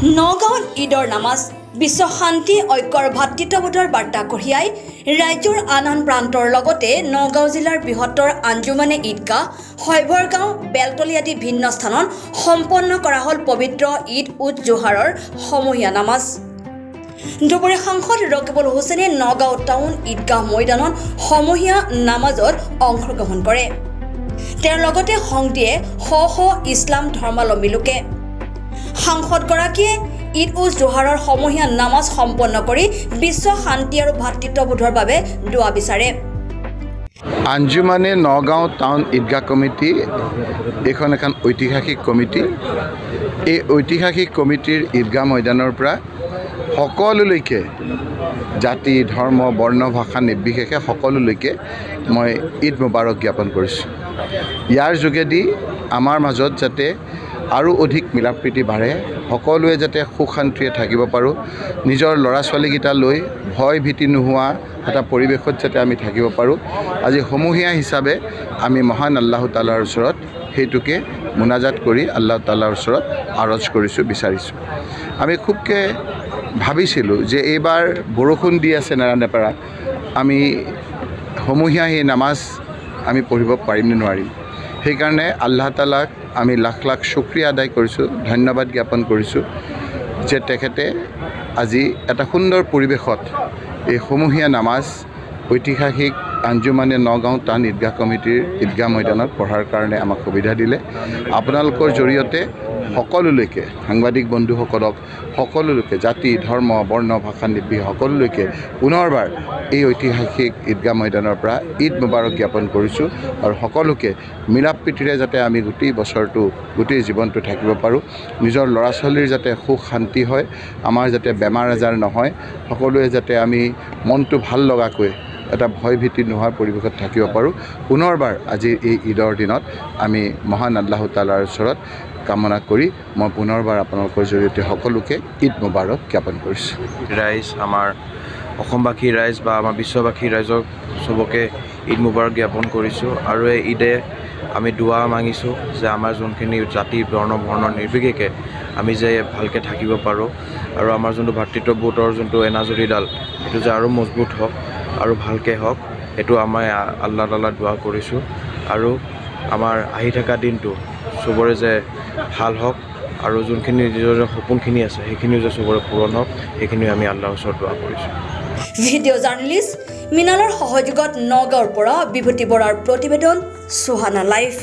নগাঁৱত ঈদৰ নামাজ বিশ্ব শান্তি ঐক্যৰ ভাতৃত্ববোধৰ বাৰ্তা কঢ়িয়াই ৰাজ্যৰ আন আন প্ৰান্তৰ লগতে নগাঁও জিলাৰ বৃহত্তৰ আঞ্জুমানে ঈদগাহ শৈভৰগাঁও বেলতলী আদি ভিন্ন স্থানত সম্পন্ন কৰা হ'ল পবিত্ৰ ঈদ উজ জোহাৰৰ সমূহীয়া নামাজ। দুপৰীয়া সাংসদ ৰকিবুল হুছেইনে নগাঁও টাউন ঈদগাহ ময়দানত সমূহীয়া নামাজত অংশগ্ৰহণ কৰে। তেওঁৰ লগতে সংগ দিয়ে শ শ ইছলাম ধৰ্মাৱলম্বী লোকে। সাংসদগৰাকীয়ে ঈদ উজ জোহাৰৰ সমূহীয়া নামাজ সম্পন্ন কৰি বিশ্ব শান্তি আৰু ভাতৃত্ববোধৰ বাবে দোৱা বিচাৰে। আঞ্জুমানে নগাঁও টাউন ঈদগাহ কমিটি এখন ঐতিহাসিক কমিটি। এই ঐতিহাসিক কমিটিৰ ঈদগাহ ময়দানৰ পৰা সকলোলৈকে জাতি ধৰ্ম বৰ্ণ ভাষা নিৰ্বিশেষে সকলোলৈকে মই ঈদ মুবাৰক জ্ঞাপন কৰিছোঁ। ইয়াৰ যোগেদি আমাৰ মাজত যাতে আৰু অধিক মিলা প্ৰীতি বাঢ়ে, সকলোৱে যাতে সুখ শান্তিৰে থাকিব পাৰোঁ, নিজৰ ল'ৰা ছোৱালীকেইটা লৈ ভয় ভীতি নোহোৱা এটা পৰিৱেশত যাতে আমি থাকিব পাৰোঁ, আজি সমূহীয়া হিচাপে আমি মহান আল্লাহ তাআলাৰ ওচৰত সেইটোকে মুনাজাত কৰি আল্লাহ তাআলাৰ ওচৰত আৰজ কৰিছোঁ, বিচাৰিছোঁ। আমি খুবকৈ ভাবিছিলোঁ যে এইবাৰ বৰষুণ দি আছে নেৰানেপেৰা, আমি সমূহীয়া সেই নামাজ আমি পঢ়িব পাৰিম নে নোৱাৰিম। সেইকাৰণে আল্লাহ তাআলাক আমি লাখ লাখ শুক্ৰিয়া আদায় কৰিছোঁ, ধন্যবাদ জ্ঞাপন কৰিছোঁ যে তেখেতে আজি এটা সুন্দৰ পৰিৱেশত এই সমূহীয়া নামাজ ঐতিহাসিক আঞ্জুমানে নগাঁও টাউন ঈদগাহ কমিটিৰ ঈদগাহ ময়দানত পঢ়াৰ কাৰণে আমাক সুবিধা দিলে। আপোনালোকৰ জৰিয়তে সকলোলৈকে, সাংবাদিক বন্ধুসকলক সকলোলৈকে, জাতি ধৰ্ম বৰ্ণ ভাষা নিৰ্বিশেষে সকলোলৈকে পুনৰবাৰ এই ঐতিহাসিক ঈদগাহ ময়দানৰ পৰা ঈদ মুবাৰক জ্ঞাপন কৰিছোঁ আৰু সকলোকে মিলা প্ৰীতিৰে যাতে আমি গোটেই বছৰটো গোটেই জীৱনটো থাকিব পাৰোঁ, নিজৰ ল'ৰা ছোৱালীৰ যাতে সুখ শান্তি হয়, আমাৰ যাতে বেমাৰ আজাৰ নহয়, সকলোৱে যাতে আমি মনটো ভাল লগাকৈ এটা ভয় ভীতি নোহোৱাৰ পৰিৱেশত থাকিব পাৰোঁ। পুনৰবাৰ আজি এই ঈদৰ দিনত আমি মহান আল্লাহ তাআলাৰ ওচৰত কামনা কৰি মই পুনৰবাৰ আপোনালোকৰ জৰিয়তে সকলোকে ঈদ মুবাৰক জ্ঞাপন কৰিছোঁ। ৰাইজ, আমাৰ অসমবাসী ৰাইজ বা আমাৰ বিশ্ববাসী ৰাইজক চবকে ঈদ মুবাৰক জ্ঞাপন কৰিছোঁ। আৰু এই ঈদে আমি দোৱা মাগিছোঁ যে আমাৰ যোনখিনি জাতি বৰ্ণ নিৰ্বিশেষে আমি যে ভালকৈ থাকিব পাৰোঁ আৰু আমাৰ যোনটো ভাতৃত্ববোধৰ যোনটো এনাজৰীডাল সেইটো যে আৰু মজবুত হওক আৰু ভালকৈ হওক, এইটো আমাৰ আল্লাহ তাআলাক দোৱা কৰিছোঁ। আৰু আমাৰ আহি থকা দিনটো চবৰে যে ভাল হওক আৰু যোনখিনি নিজৰ সপোনখিনি আছে সেইখিনিও যে চবৰে পূৰণ হওক, সেইখিনিও আমি আল্লাহৰ ওচৰত দোৱা কৰিছোঁ। ভিডিঅ' জাৰ্নেলিষ্ট মৃণালৰ সহযোগত নগাঁৱৰ পৰা বিভূতি বৰাৰ প্ৰতিবেদন, সুহানা লাইভ।